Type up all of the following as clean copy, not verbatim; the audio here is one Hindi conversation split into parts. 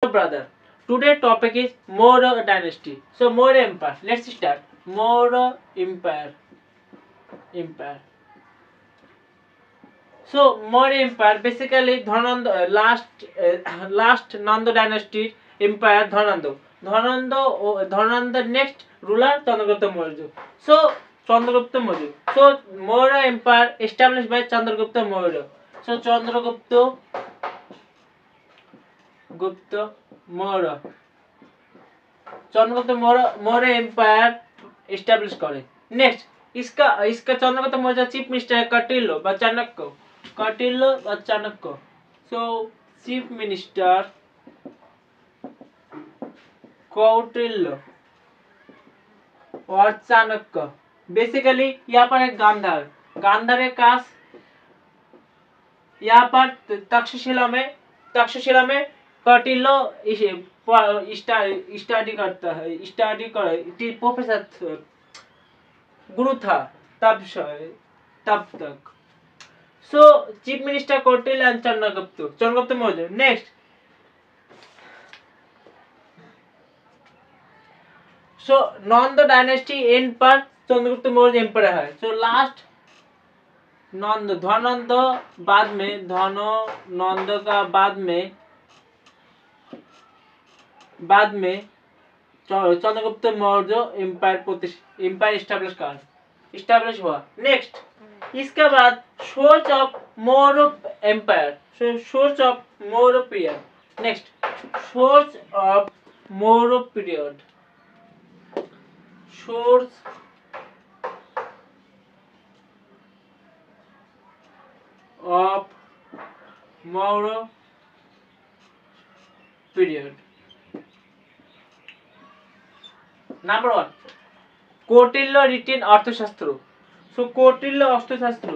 brother. Today topic is Maurya dynasty. So Maurya Empire. Let's start. Maurya Empire. So Maurya Empire basically Dhananda last Nanda dynasty empire Dhananda. Dhananda next ruler Chandragupta Maurya. So Chandragupta Maurya. So Maurya Empire established by Chandragupta Maurya. So Chandragupta Maurya. Chandragupta Maurya empire establish करे। नेक्स्ट इसका चंद्रगुप्त मौर्य चीफ मिनिस्टर है कौटिल्य व Chanakya. So chief minister Kautilya और चाणक्य। बेसिकली यहाँ पर है गांधार के पास यहाँ पर तक्षशिला में कौटिल्य स्टडी करता है प्रोफेसर गुरु था तब तक। सो chief minister Kautilya and Chandragupta Maurya. Next so Nand dynasty and पर चंद्रगुप्त मौर्य एम्पायर है। सो लास्ट नंद धनंद बाद में धनंद का बाद में चंद्रगुप्त मौर्य एम्पायर इस्टेब्लिश हुआ। नेक्स्ट इसके बाद source of Maurya empire. Source of Maurya period. Next source of Maurya period. Source of Maurya period. Number 1 Kautilya written Arthashastra. So Kautilya अर्थशास्त्र।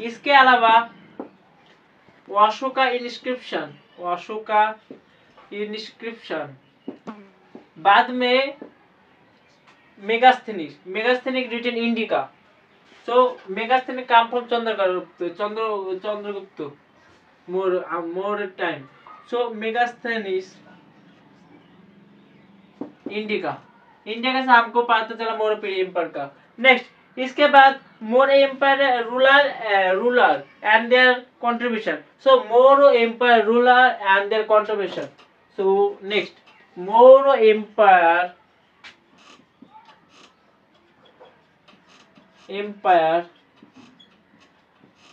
इसके अलावा अशोका इंस्क्रिप्शन बाद में Megasthenes written Indica. So Megasthenes come from Chandragupta more time. So Megasthenes Indica से हमको पता चला मौर्य एम्पायर का। नेक्स्ट इसके बाद Maurya empire ruler and their contribution. So Maurya empire ruler and their contribution. So next Maurya empire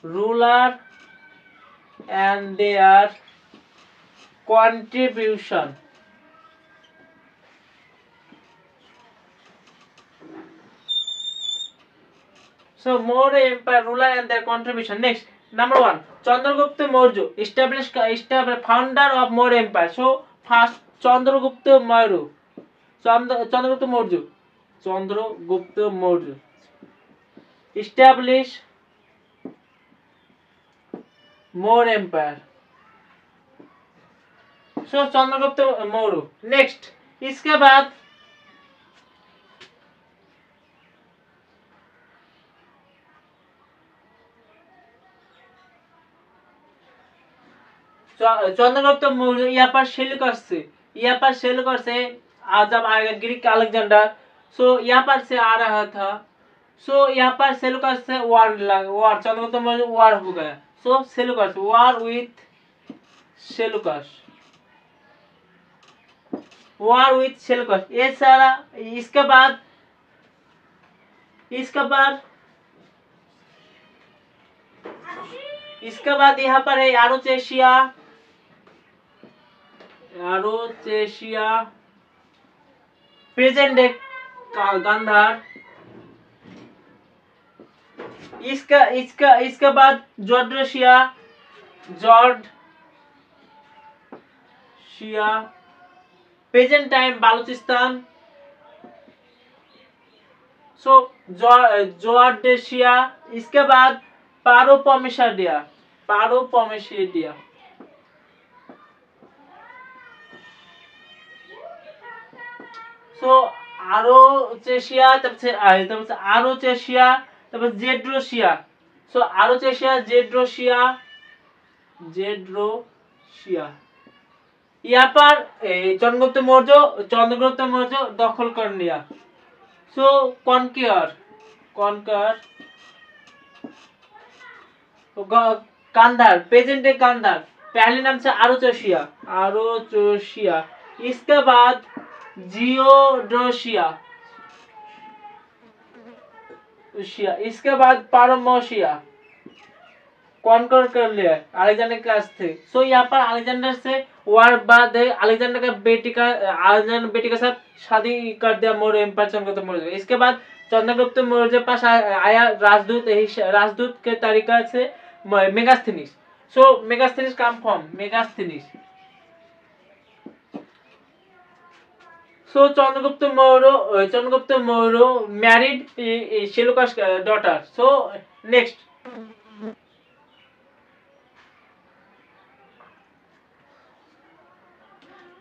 ruler and their contribution। So Maurya Empire ruler and their contribution। Next number 1 Chandragupta Maurya established founder of Maurya Empire। So first Chandragupta Maurya establish Maurya Empire। So Chandragupta Maurya. Next इसके बाद चंद्रगुप्त मौर्य यहाँ पर सेल्यूकस से जब आएगा ग्रीक अलेक्जेंडर। सो यहाँ पर से आ रहा था। सो यहाँ पर सेल्यूकस से वार चंद्रगुप्त मौर्य वार हो गया। सो सेल्यूकस वार विथ सेल्यूकस ये सारा। इसके बाद यहाँ पर है यारोचेशिया प्रेजेंट डे गांधार। इसका बाद जॉर्डशिया प्रेजेंट टाइम बालूचिस्तान। सो जॉर्डशिया। इसके बाद पारोपोमेशिया। सो आरोचेशिया तब से आरोचेशिया তারপর জেড্রোসিয়া। সো আরোচেশিয়া, জেড্রোসিয়া, জেড্রোসিয়া। यहाँ पर चंद्रगुप्त मौर्य दखल कर लिया। So conquer, conquer, Kandahar, present day Kandahar, पहले नाम से आरोचेशिया, आरोचेशिया। इसके बाद जियोडोसिया, इसके बाद पारमोशिया, कॉन्कर कर लिया अलेक्जेंडर के से। सो यहाँ पर अलेक्जेंडर से वार बाद अलेक्जेंडर का बेटी का अलेक्जेंडर बेटी के साथ शादी कर दिया मौर्य एम्पायर चंद्रगुप्त मौर्य। इसके बाद चंद्रगुप्त मौर्य पास आया राजदूत, राजदूत के तरीका से Megasthenes. So Megasthenes come from Megasthenes. So Chandragupta Maurya married Seleucus daughter. So next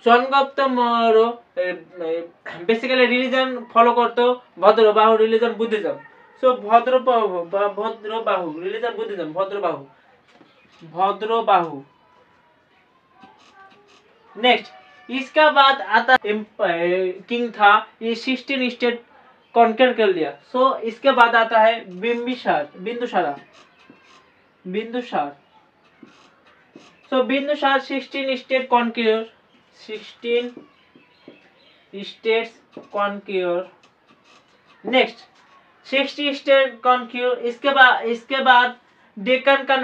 Chandragupta Maurya basically religion follow करते Bhadrabahu religion Buddhism. So Bhadrabahu religion Buddhism, Bhadrabahu. Next इसका बाद आता किंग था, ये 16 स्टेट कॉन्कर कर लिया। सो इसके बाद आता है Bindusara. So Bindusara 16 state conquer, 16 states conquer. Next 60 state conquer. इसके बाद डेक्कन का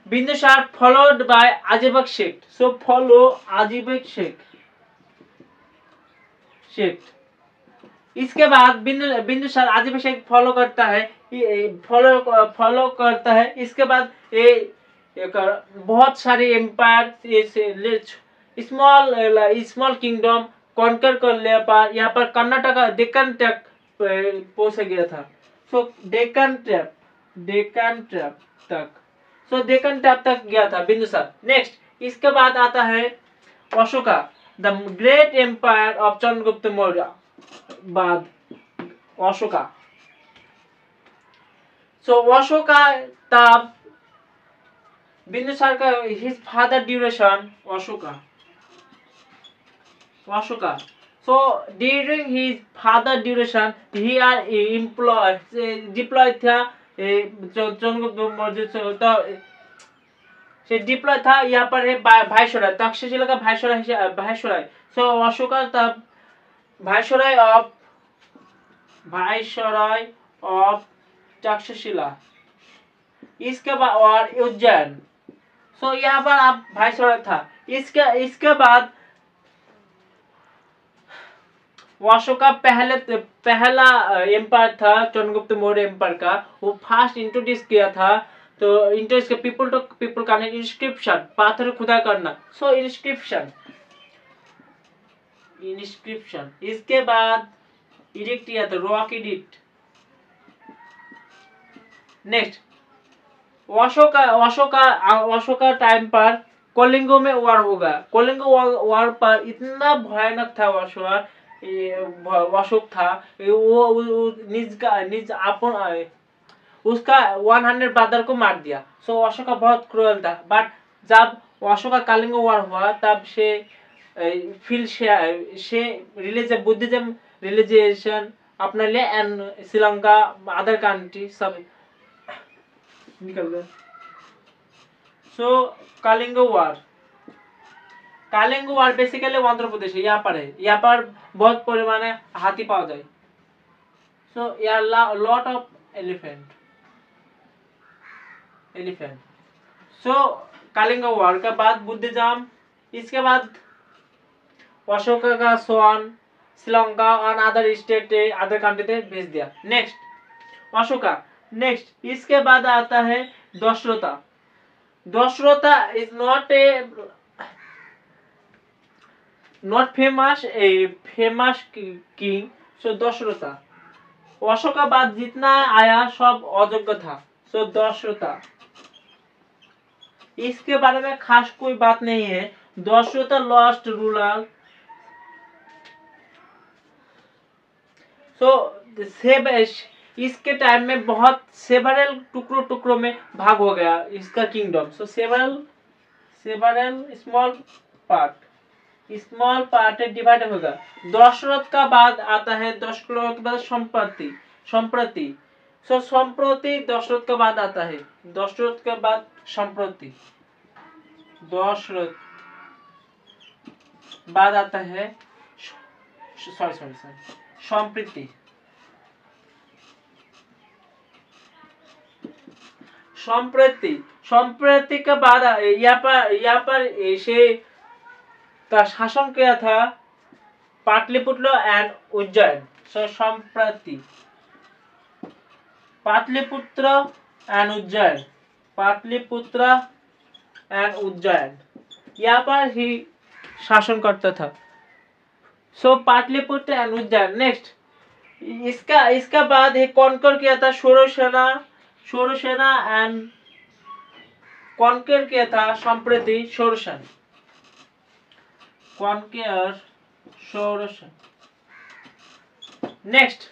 बिंदुसार फॉलोड बाय अजीबक शेख। सो फॉलो अजीबक शेख। इसके बाद बिंदुसार अजीबक शेख फॉलो करता है, इसके बाद बहुत सारे एम्पायर स्मॉल किंगडम कॉन्कर कर लिया। पर यहाँ पर कर्नाटका डेक्कन तक पहुंच गया था। सो डेक्कन ट्रैप तक। सो डेक्कन ट्रैप तक गया था बिंदुसार। नेक्स्ट इसके बाद आता है Ashoka, the great empire of Chandragupta Maurya. बाद अशोका। सो अशोका तब बिंदुसार का his father duration Ashoka. So during his father duration he are deployed था चंद्रगुप्त मौर्य से डिप्लॉय था। यहाँ पर है भाइसराय, तक्षशिला का भाइसराय। सो अशोका तब भाइसराय ऑफ तक्षशिला। इसके बाद और उज्जैन। सो यहाँ पर आप भाइसराय था। इसके बाद अशोका पहला एम्पायर था चंद्रगुप्त मौर्य एम्पायर का, वो फास्ट इंट्रोड्यूस किया था। तो इंट्रोड्यूस के पीपल टू पीपल का इंस्क्रिप्शन, पाथर खुदा करना। सो इंस्क्रिप्शन। इसके बाद इडिक्ट किया था, rock edict. Next Ashoka time पर कलिंगो में वार होगा। कलिंगो वार पर इतना भयानक था अशोक था, वो उसका 100 ब्रदर को मार दिया। सो अशोका बहुत क्रूअल था। बट जब अशोका कलिंगो वार हुआ तब से बुद्धिज्म रिलीजियन अपना ले एंड श्रीलंका अदर कंट्री सब निकल गए। सो कलिंगो वार बेसिकली आंध्र प्रदेश यहाँ पर है। यहाँ पर बहुत परिमाणे हाथी पाया जाए। सो यहाँ लॉट ऑफ एलिफेंट। सो कलिंग वार के बाद बुद्धिज्म। इसके बाद अशोका का स्वान श्रीलंका और अदर स्टेट अदर कंट्री पे भेज दिया। नेक्स्ट अशोका। नेक्स्ट इसके बाद आता है Dasharatha is not famous king. So Dasharatha. Ashoka बाद जितना आया सब अयोग्य था। सो दशरथा। इसके बारे में खास कोई बात नहीं है। दशरथा लॉस्ट रूलर सो इसके टाइम में बहुत सेवरल टुकड़ों में भाग हो गया इसका किंगडम। सो सेवरल स्मॉल पार्ट डिवाइड होगा। दशरथ का बाद आता है, दशरथ के बाद संप्रति। सो संप्रति दशरथ के बाद आता है, दशरथ के बाद संप्रति, दशरथ बाद आता है सॉरी संप्रति। संप्रति के बाद यहाँ पर ऐसे का शासन किया था पाटलिपुत्र एंड उज्जैन। सो संप्रति पाटलिपुत्र एंड उज्जैन यहाँ पर ही शासन करता था। सो पाटलिपुत्र एंड उज्जैन। नेक्स्ट इसका बाद ही कॉन्कर किया था शोरसेना एंड कॉन्कर किया था संप्रति शोरसेन। नेक्स्ट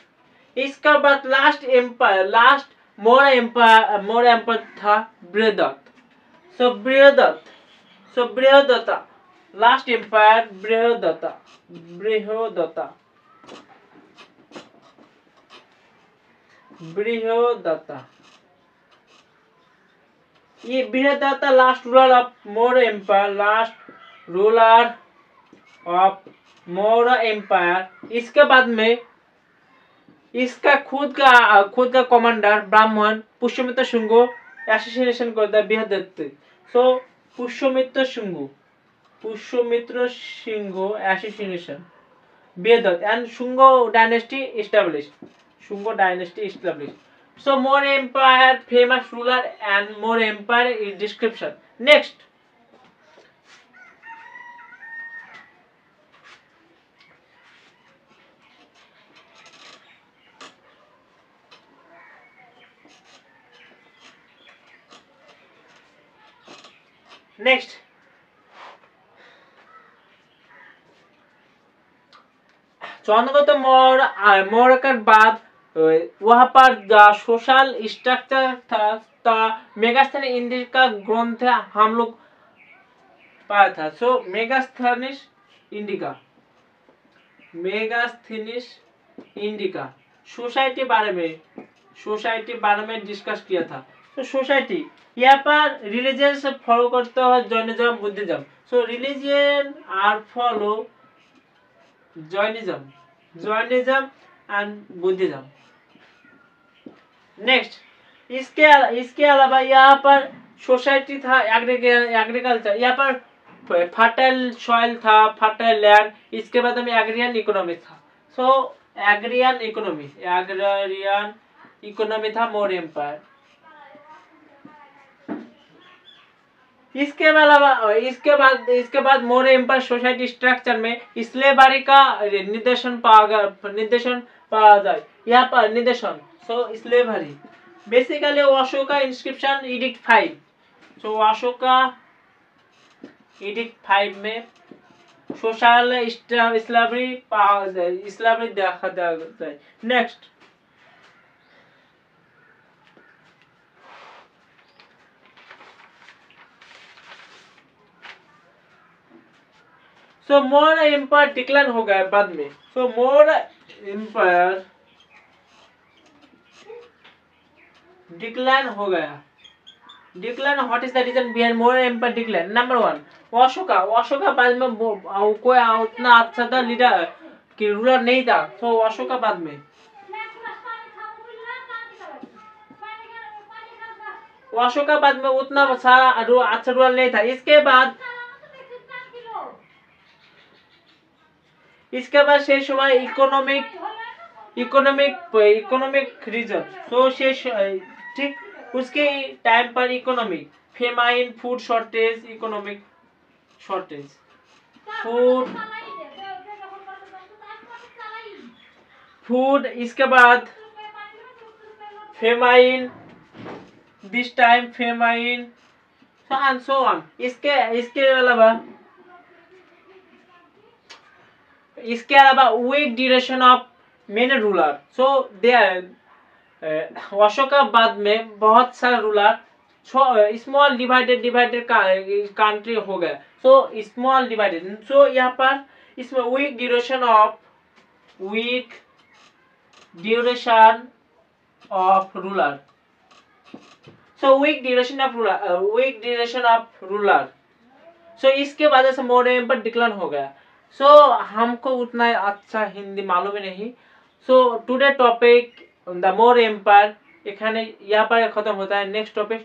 इसका बाद लास्ट मोर एम्पायर था Brihadratha. So Brihadratha last empire Brihadratha. ये Brihadratha last ruler of Maurya empire. इसके बाद में इसका खुद का कमांडर ब्राह्मण पुष्यमित्र शुंग एसोसिएशन करता है Brihadratha. So Pushyamitra Shunga association Brihadratha and Shunga dynasty established। So more empire, famous ruler and more empire is description. Next Chandragupta Maurya के बाद वहां पर सोशल स्ट्रक्चर था मेगास्थनीज इंडिका का ग्रंथ हम लोग पाया था। सो मेगास्थनीज इंडिका सोसाइटी बारे में डिस्कस किया था। तो सोसाइटी यहाँ पर रिलीजन से फॉलो करते हो Jainism Buddhism. So religion are follow Jainism and Buddhism. Next इसके अलावा यहाँ पर सोसाइटी था एग्रीकल्चर। यहाँ पर फर्टाइल सॉइल था, फर्टाइल लैंड। इसके बाद में एग्रियन इकोनॉमी था। सो एग्रियन इकोनॉमी था मौर्य एम्पायर। इसके बाद मौर्य एम्पायर सोसाइटी स्ट्रक्चर में स्लेवरी का निर्देशन पाया जाए। यहाँ पर निर्देशन so slavery basically Ashoka inscription edict 5। So Ashoka edict 5 में सोशल स्लेवरी देखा जाए। Next so Maurya empire decline हो गया बाद में। सो मौर्य एम्पायर डिक्लाइन हो गया। What is the reason behind Maurya empire decline? Number 1 Ashoka बाद में कोई उतना अच्छा था लीडर कि रूलर नहीं था। तो अशोका बाद में उतना सारा अच्छा रूलर नहीं था। इसके बाद शेष हुआ इकोनॉमिक रीजन। तो शेष ठीक उसके टाइम पर economic famine, food shortage, economic shortage, food. इसके बाद famine, this time famine, so on. इसके अलावा weak duration of main ruler. So they Ashoka बाद में बहुत सारे रूलर स्मॉल डिवाइडेड कंट्री हो गए। सो स्मॉल डिवाइडेड, सो यहाँ पर इसमें weak duration of ruler, so weak duration of ruler, so इसके वजह से मौर्य एम्पायर डिक्लाइन हो गया। सो हमको उतना अच्छा हिंदी मालूम ही नहीं। So today topic the Maurya empire एखाने यहाँ पर खत्म होता है। Next topic